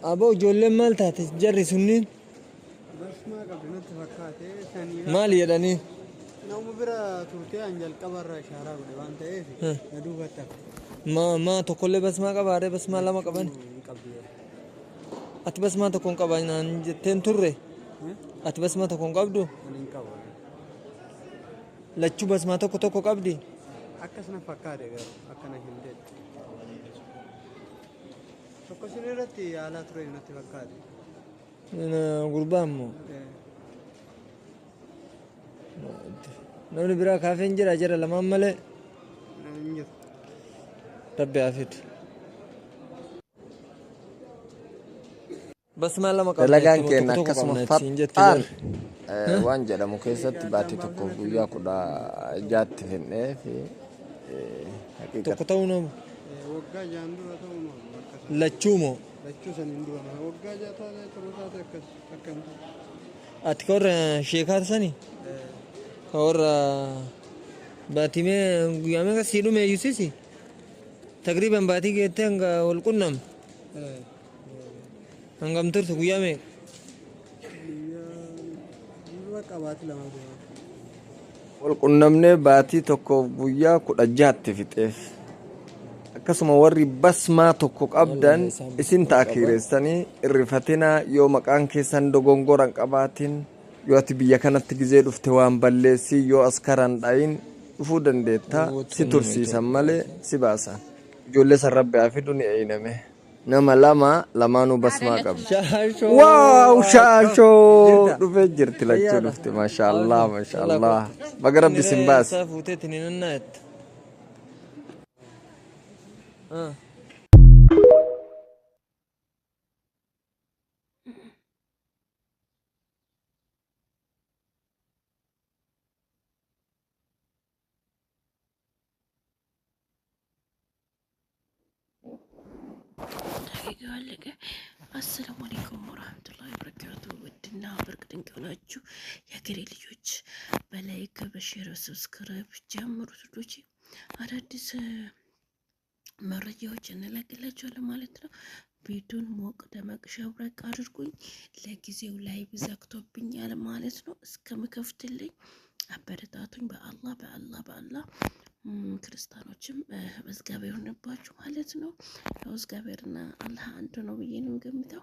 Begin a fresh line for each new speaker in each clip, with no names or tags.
أبو جولة مالتها تجري سنين
بس ما قبل نتفكاتي ثانية
مال يداني
نوم برا توتي أنجل كبر شارع بدوان تيفي ندوبة تك
ما تقول بس ما قباره بس ما لما قبان
قبل
أت بس ما تكون قبان أنج تنتره أت بس ما تكون قبدو
أنا كبر
لا تشوف بس ما تكون قبدي
أكسنا فكاتي غير أكنا هندل سكسيني رتي على تروي نتفكاتي
أنا قربان نوني برا كافين جرا جرا لما ملء
ننجز
ربي عافيت بس ما لما قبل
dalagaan keenya akkasuma fattaan waan jedhamu keessatti
يا
baatii
دام
tokko
بابنا
guyyaa 16 finnee fi haqiiqatan
تكتونم
وقا جاندو رتونو
لا تشومو
لچو سنندو وقا جاتا تروتا تكس أكنت
أتكور شيكار سني और बाती में गुया में का सीडू में यूसी सी तकरीबन बाती के थे अंगा उल्कुन्नम अंगम तुर गुया में
qabaati lama goona.
wal qunnamnee baatii tokkoof guyyaa 16 fixeef akkasuma warri basmaa tokko qabdan isin taakireessanii irrifatina yoo maqaan keessan dogongoran qabaatin yoo ati biyya kanatti gizee dhufte waan balleessi yoo askaran dhayin dhufuu dandeetta si tursiisan malee si baasan ijoollee san rabbi afidu ni eeyname nama lamaanuu basmaa qabu waaw shaashoo dhufee jirti lachuu dhufte maashaallah baga rabbi sin baas
السلام عليكم ورحمة الله وبركاته. ودنا بركة نكوناتشو يا كري ልጆች በላይክ በሼር በሰብስክራይብ ጀምሩ ልጆች አዳዲስ መረጃዎች እንለቅላችኋለን ማለት ነው። ቪዲዮን ሞቅ ደመቅ ሸብረቅ አድርጉኝ። ለጊዜው ላይ ብዘግቶብኛል ማለት ነው። እስከምከፍትልኝ አበረታቱኝ። በአላህ ክርስቲያኖችም በእግዚአብሔር ሆነባችሁ ማለት ነው። ያው እግዚአብሔርና አላህ አንድ ነው ብዬ ነው ገምተው።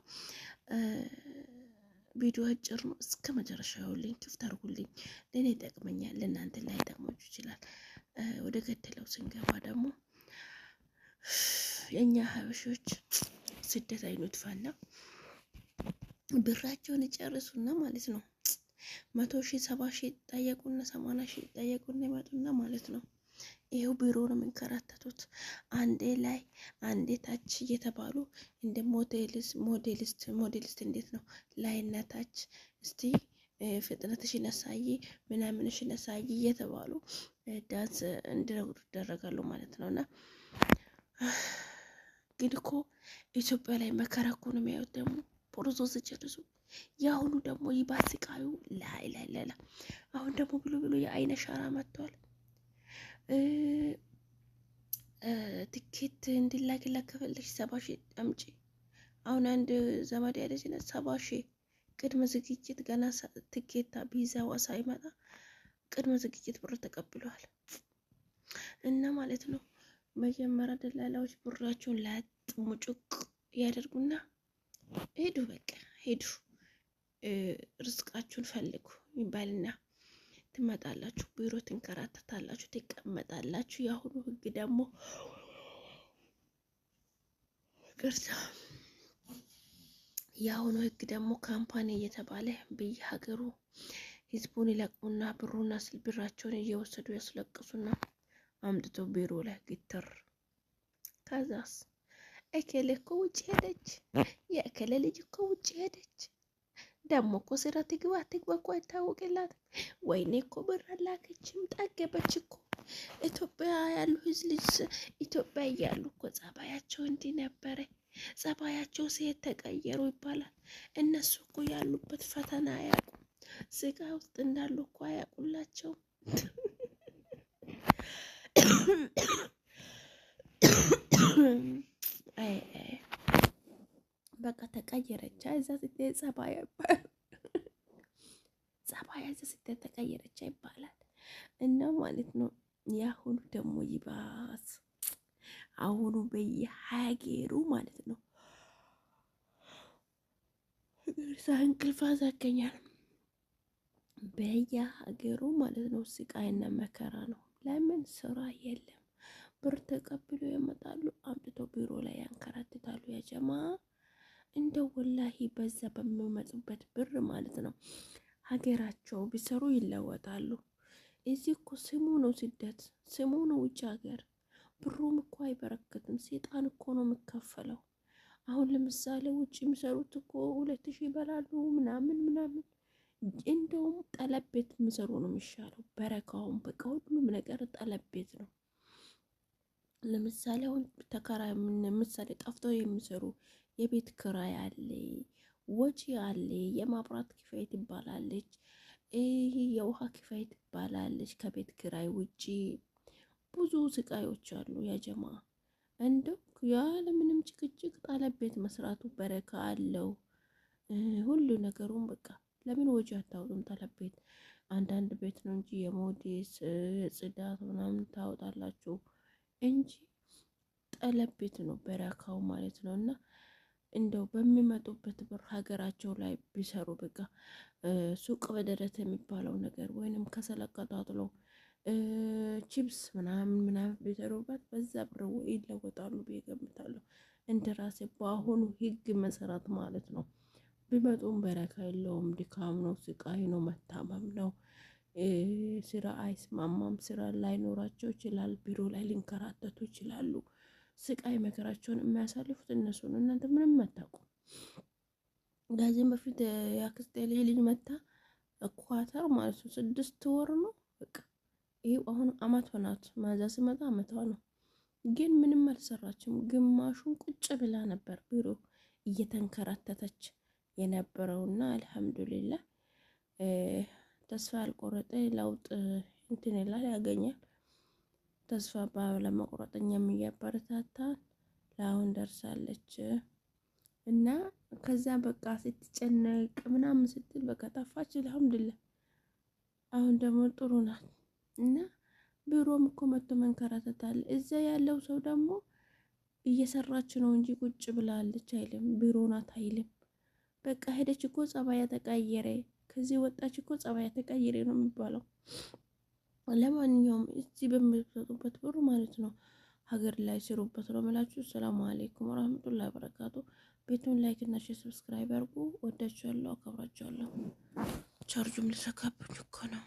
ቪዲዮ አጭር ነው። እስከ መጨረሻው ሊንክ ክፍት አድርጉልኝ። ለኔ ይጠቅመኛል፣ ለእናንተ ላይ ጠቅማችሁ ይችላል። ወደ ገደለው ስንገባ ደግሞ የኛ ሀበሾች ስደት አይኑት ፋና ብራቸውን ይጨርሱና ማለት ነው 100,000 70,000 ጠየቁና 80,000 ጠየቁና ይመጡና ማለት ነው ይሄው ቢሮ ነው የምንከራተቱት። አንዴ ላይ አንዴ ታች እየተባሉ እንደ ሞዴሊስት እንዴት ነው ላይና ታች እስቲ ፍጥነትሽን አሳይ ምናምንሽን አሳይ እየተባሉ ዳንስ እንዲረጉ ይደረጋሉ ማለት ነውና ግን እኮ ኢትዮጵያ ላይ መከራ እኮ ነው የሚያዩት። ደግሞ ፕሮሰስ ጨርሱ ያሁኑ ደግሞ ይባስቃዩ ላይ አሁን ደግሞ ብሎ የአይነ ሻራ መጥቷል። ትኬት እንዲላክላት ከፈለግሽ 70,000 አምጪ። አሁን አንድ ዘመድ ያለች 70,000 ቅድመ ዝግጅት ገና ትኬታ ቪዛዋ ሳይመጣ ቅድመ ዝግጅት ብር ተቀብለዋል። እና ማለት ነው መጀመሪያ ደላላዎች ብራቸውን ላጥ ሙጭቅ ያደርጉና ሄዱ፣ በቃ ሄዱ፣ ርዝቃችሁን ፈልጉ ይባልና ትመጣላችሁ፣ ቢሮ ትንከራተታላችሁ፣ ትቀመጣላችሁ። የአሁኑ ህግ ደግሞ ካምፓኒ እየተባለ በየሀገሩ ህዝቡን ይለቅሙና ብራቸውን እየወሰዱ ያስለቅሱና አምጥቶ ቢሮ ላይ ግትር። ከዛስ እከሌ እኮ ውጭ ሄደች፣ የእከሌ ልጅ እኮ ውጭ ሄደች። ደግሞ እኮ ስራ ትግባ እኮ አይታወቅላትም። ወይኔ እኮ ብር አላከችም ጠገበች እኮ። ኢትዮጵያ ያሉ ህዝብ ልጅ ኢትዮጵያ እያሉ እኮ ጸባያቸው እንዲህ ነበረ፣ ጸባያቸው ሴት ተቀየሩ ይባላል። እነሱ እኮ ያሉበት ፈተና አያውቁም። ስጋ ውስጥ እንዳሉ እኮ አያውቁላቸውም። በቃ ተቀየረች። እዛ ስትሄድ ጸባይ እዛ ስትሄድ ተቀየረች ይባላል። እና ማለት ነው የአሁኑ ደግሞ ይባስ አሁኑ በየሀገሩ ማለት ነው እንቅልፍ አዛገኛል። በየሀገሩ ማለት ነው ስቃይና መከራ ነው። ለምን ስራ የለም። ብር ተቀብሎ ያመጣሉ፣ አምጥቶ ቢሮ ላይ ያንከራትታሉ። ያጀማ እንደው ወላሂ በዛ በሚመጡበት ብር ማለት ነው ሀገራቸው ቢሰሩ ይለወጣሉ። እዚህ እኮ ስሙ ነው ስደት፣ ስሙ ነው ውጭ ሀገር። ብሩም እኮ አይበረክትም። ሴጣን እኮ ነው የሚከፈለው። አሁን ለምሳሌ ውጭ የሚሰሩት እኮ 2000 ይበላሉ ምናምን ምናምን። እንደውም ጠለብ ቤት የሚሰሩ ነው የሚሻለው። በረካውን በቃ ሁሉም ነገር ጠለብ ቤት ነው። ለምሳሌ አሁን ተከራይ ምሳሌ ጠፍተው የሚሰሩ የቤት ክራይ አለ፣ ወጪ አለ፣ የማብራት ክፍያ ትባላለች፣ የውሃ ክፍያ ትባላለች። ከቤት ክራይ ውጪ ብዙ ስቃዮች አሉ ያጀማ። እንደው ያለ ምንም ጭቅጭቅ ጠለብ ቤት መስራቱ በረካ አለው። ሁሉ ነገሩን በቃ ለምን ወጪ አታውጡም? ጠለብ ቤት አንዳንድ ቤት ነው እንጂ የሞዴስ ጽዳት ምናምን ታወጣላችሁ እንጂ ጠለብ ቤት ነው በረካው ማለት ነው። እና እንደው በሚመጡበት ብር ሀገራቸው ላይ ቢሰሩ በቃ ሱቅ በደረት የሚባለው ነገር ወይንም ከሰለቀጣጥሎ ቺፕስ ምናምን ምናምን ቢሰሩበት በዛ ብር ይለወጣሉ ብዬ እገምታለሁ። እንደ ራሴ በአሁኑ ህግ መሰረት ማለት ነው። ቢመጡም በረካ የለውም። ድካም ነው፣ ስቃይ ነው፣ መታመም ነው። ስራ አይስማማም። ስራ ላይኖራቸው ይችላል። ቢሮ ላይ ሊንከራተቱ ይችላሉ። ስቃይ መከራቸውን የሚያሳልፉት እነሱ ነው። እናንተ ምንም አታውቁም። ከዚህም በፊት የአክስቴ ልጅ መታ ኳተር ማለት ነው 6 ወር ነው በቃ ይሄው አሁን አመት ሆናት። ማዛ ስመጣ አመቷ ነው። ግን ምንም አልሰራችም። ግማሹን ቁጭ ብላ ነበር ቢሮ እየተንከራተተች የነበረውና አልሐምዱሊላህ ተስፋ ያልቆረጠ ለውጥ እንትን ይላል ያገኛል። ተስፋ ባለመቁረጥ እኛም እያበረታታን ለአሁን ደርሳለች። እና ከዛ በቃ ስትጨነቅ ምናምን ስትል በቃ ጠፋች። አልሐምዱሊላህ አሁን ደግሞ ጥሩ ናት። እና ቢሮም እኮ መጥቶ መንከራተት አለ። እዛ ያለው ሰው ደግሞ እየሰራች ነው እንጂ ቁጭ ብላለች አይልም። ቢሮ ናት አይልም። በቃ ሄደች እኮ ጸባያ ተቀየረ፣ ከዚህ ወጣች እኮ ጸባያ ተቀየረ ነው የሚባለው። ለማንኛውም እዚህ በምትሰጡበት ብር ማለት ነው ሀገር ላይ ስሩበት ነው የምላችሁ። ሰላም አለይኩም ወራህመቱላሂ ወበረካቱ። ቤቱን ላይክ እና ሼር ሰብስክራይብ አድርጉ። ወዳችኋለሁ፣ አከብራችኋለሁ። ቻርጁም ልሰካብኝ እኮ ነው።